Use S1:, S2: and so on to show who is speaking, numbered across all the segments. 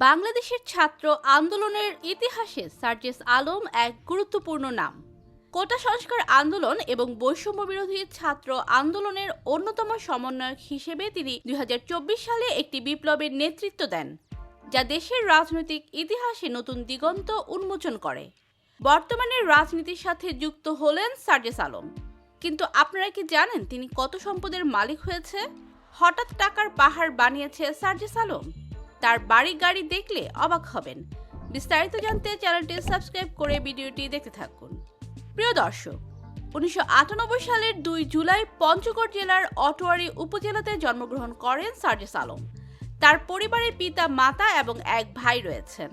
S1: বাংলাদেশের ছাত্র আন্দোলনের ইতিহাসে সার্জিস আলম এক গুরুত্বপূর্ণ নাম। কোটা সংস্কার আন্দোলন এবং বৈষম্য বিরোধী ছাত্র আন্দোলনের অন্যতম সমন্বয়ক হিসেবে তিনি ২০২৪ সালে একটি বিপ্লবের নেতৃত্ব দেন, যা দেশের রাজনৈতিক ইতিহাসে নতুন দিগন্ত উন্মোচন করে। বর্তমানে রাজনীতির সাথে যুক্ত হলেন সার্জিস আলম। কিন্তু আপনারা কি জানেন তিনি কত সম্পদের মালিক হয়েছে? হঠাৎ টাকার পাহাড় বানিয়েছে সার্জিস আলম। তার বাড়ি গাড়ি দেখলে অবাক হবেন। বিস্তারিত জানতে চ্যানেলটি সাবস্ক্রাইব করে ভিডিওটি দেখতে থাকুন। প্রিয় দর্শক, ১৯৯৮ সালের ২ জুলাই পঞ্চগড় জেলার অটোয়ারী উপজেলাতে জন্মগ্রহণ করেন সার্জিস আলম। তার পরিবারের পিতা, মাতা এবং এক ভাই রয়েছেন।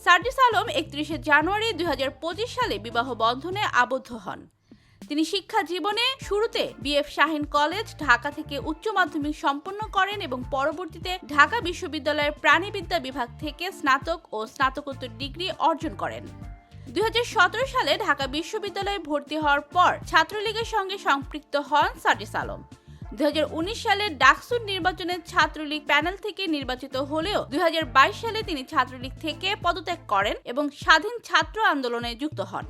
S1: সার্জিস আলম ৩১ জানুয়ারি ২০২৫ সালে বিবাহ বন্ধনে আবদ্ধ হন। তিনি শিক্ষা জীবনে শুরুতে বিএফ শাহীন কলেজ ঢাকা থেকে উচ্চ মাধ্যমিক সম্পন্ন করেন এবং পরবর্তীতে ঢাকা বিশ্ববিদ্যালয়ের প্রাণিবিদ্যা বিভাগ থেকে স্নাতক ও স্নাতকোত্তর ডিগ্রি অর্জন করেন। ২০১৭ সালে ঢাকা বিশ্ববিদ্যালয়ে ভর্তি হওয়ার পর ছাত্রলীগের সঙ্গে সম্পৃক্ত হন সার্জিস আলম। ২০১৯ সালে ডাকসু নির্বাচনে ছাত্রলীগ প্যানেল থেকে নির্বাচিত হলেও ২০২২ সালে তিনি ছাত্রলীগ থেকে পদত্যাগ করেন এবং স্বাধীন ছাত্র আন্দোলনে যুক্ত হন।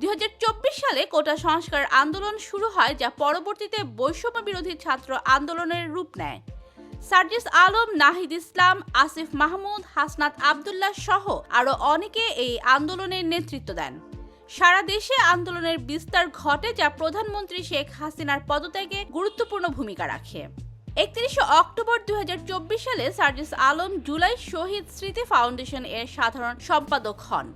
S1: ২০২৪ সালে কোটা সংস্কার আন্দোলন শুরু হয়, যা পরবর্তীতে বৈষম্য বিরোধী ছাত্র আন্দোলনের রূপ নেয়। সার্জিস আলম, নাহিদ ইসলাম, আসিফ মাহমুদ, হাসনাত আবদুল্লাহ সহ আরও অনেকে এই আন্দোলনের নেতৃত্ব দেন। সারা দেশে আন্দোলনের বিস্তার ঘটে, যা প্রধানমন্ত্রী শেখ হাসিনার পদত্যাগে গুরুত্বপূর্ণ ভূমিকা রাখে। ৩১ অক্টোবর ২০২৪ সালে সার্জিস আলম জুলাই শহীদ স্মৃতি ফাউন্ডেশন এর সাধারণ সম্পাদক হন।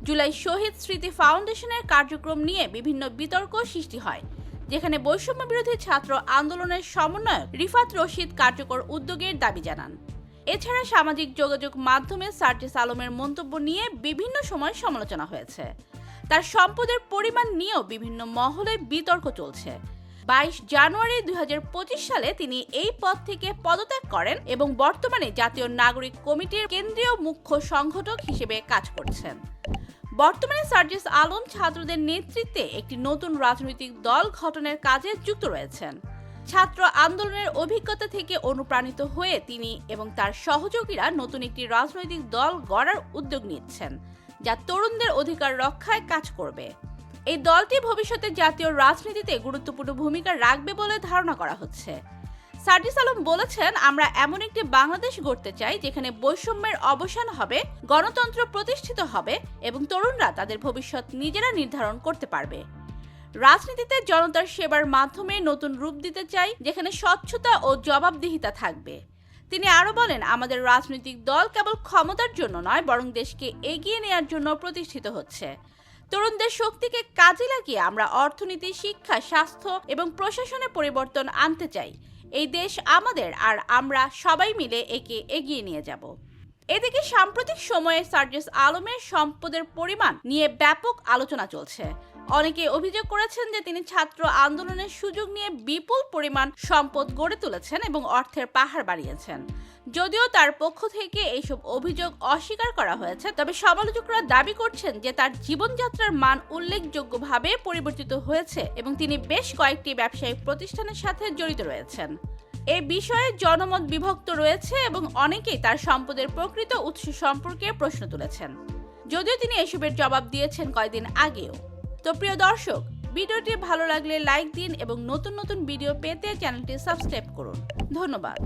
S1: জুলাই শহীদ স্মৃতি ফাউন্ডেশনের কার্যক্রম নিয়ে বিভিন্ন বিতর্ক সৃষ্টি হয়, যেখানে বৈষম্য বিরোধী ছাত্র আন্দোলনের সমন্বয়ক রিফাত রশিদ কার্যকর উদ্যোগের দাবি জানান। এছাড়া সামাজিক যোগাযোগ মাধ্যমে সার্জিস আলমের মন্তব্য নিয়ে বিভিন্ন সময় সমালোচনা হয়েছে। তার সম্পদের পরিমাণ নিয়েও বিভিন্ন মহলে বিতর্ক চলছে। ২২ জানুয়ারি ২০২৫ সালে তিনি এই পদ থেকে পদত্যাগ করেন এবং বর্তমানে জাতীয় নাগরিক কমিটির কেন্দ্রীয় মুখ্য সংগঠক হিসেবে কাজ করছেন। বর্তমানে সার্জিস আলম ছাত্রদের নেতৃত্বে একটি নতুন রাজনৈতিক দল গঠনের কাজে যুক্ত রয়েছেন। ছাত্র আন্দোলনের অভিজ্ঞতা থেকে অনুপ্রাণিত হয়ে তিনি এবং তার সহযোগীরা নতুন একটি রাজনৈতিক দল গড়ার উদ্যোগ নিচ্ছেন, যা তরুণদের অধিকার রক্ষায় কাজ করবে। এই দলটি ভবিষ্যতে জাতীয় রাজনীতিতে গুরুত্বপূর্ণ ভূমিকা রাখবে বলে ধারণা করা হচ্ছে। সার্জিস আলম বলেছেন, আমরা এমন একটি বাংলাদেশ গড়তে চাই যেখানে বৈষম্যের অবসান হবে, গণতন্ত্র প্রতিষ্ঠিত হবে এবং তরুণরা তাদের ভবিষ্যৎ নিজেরা নির্ধারণ করতে পারবে। রাজনীতিতে জনতার সেবার মাধ্যমে নতুন রূপ দিতে চাই, যেখানে স্বচ্ছতা ও জবাবদিহিতা থাকবে। তিনি আরও বলেন, আমাদের রাজনৈতিক দল কেবল ক্ষমতার জন্য নয়, বরং দেশকে এগিয়ে নেওয়ার জন্য প্রতিষ্ঠিত হচ্ছে। তরুণদের শক্তিকে কাজে লাগিয়ে আমরা অর্থনীতি, শিক্ষা, স্বাস্থ্য এবং প্রশাসনে পরিবর্তন আনতে চাই। এই দেশ আমাদের, আর আমরা সবাই মিলে একে এগিয়ে নিয়ে যাব। এদিকে সাম্প্রতিক সময়ে সার্জিস আলমের সম্পদের পরিমাণ নিয়ে ব্যাপক আলোচনা চলছে। অনেকে অভিযোগ করেছেন যে তিনি ছাত্র আন্দোলনের সুযোগ নিয়ে বিপুল পরিমাণ সম্পদ গড়ে তুলেছেন এবং অর্থের পাহাড় বাড়িয়েছেন। যদিও তার পক্ষ থেকে এইসব অভিযোগ অস্বীকার করা হয়েছে, তবে সমালোচকরা দাবি করছেন যে তার জীবনযাত্রার মান উল্লেখযোগ্যভাবে পরিবর্তিত হয়েছে এবং তিনি বেশ কয়েকটি ব্যবসায়িক প্রতিষ্ঠানের সাথে জড়িত রয়েছেন। এ বিষয়ে জনমত বিভক্ত রয়েছে এবং অনেকেই তার সম্পদের প্রকৃত উৎস সম্পর্কে প্রশ্ন তুলেছেন, যদিও তিনি এসবের জবাব দিয়েছেন কয়েকদিন আগেও। তো প্রিয় দর্শক, ভিডিওটি ভালো লাগলে লাইক দিন এবং নতুন নতুন ভিডিও পেতে চ্যানেলটি সাবস্ক্রাইব করুন। ধন্যবাদ।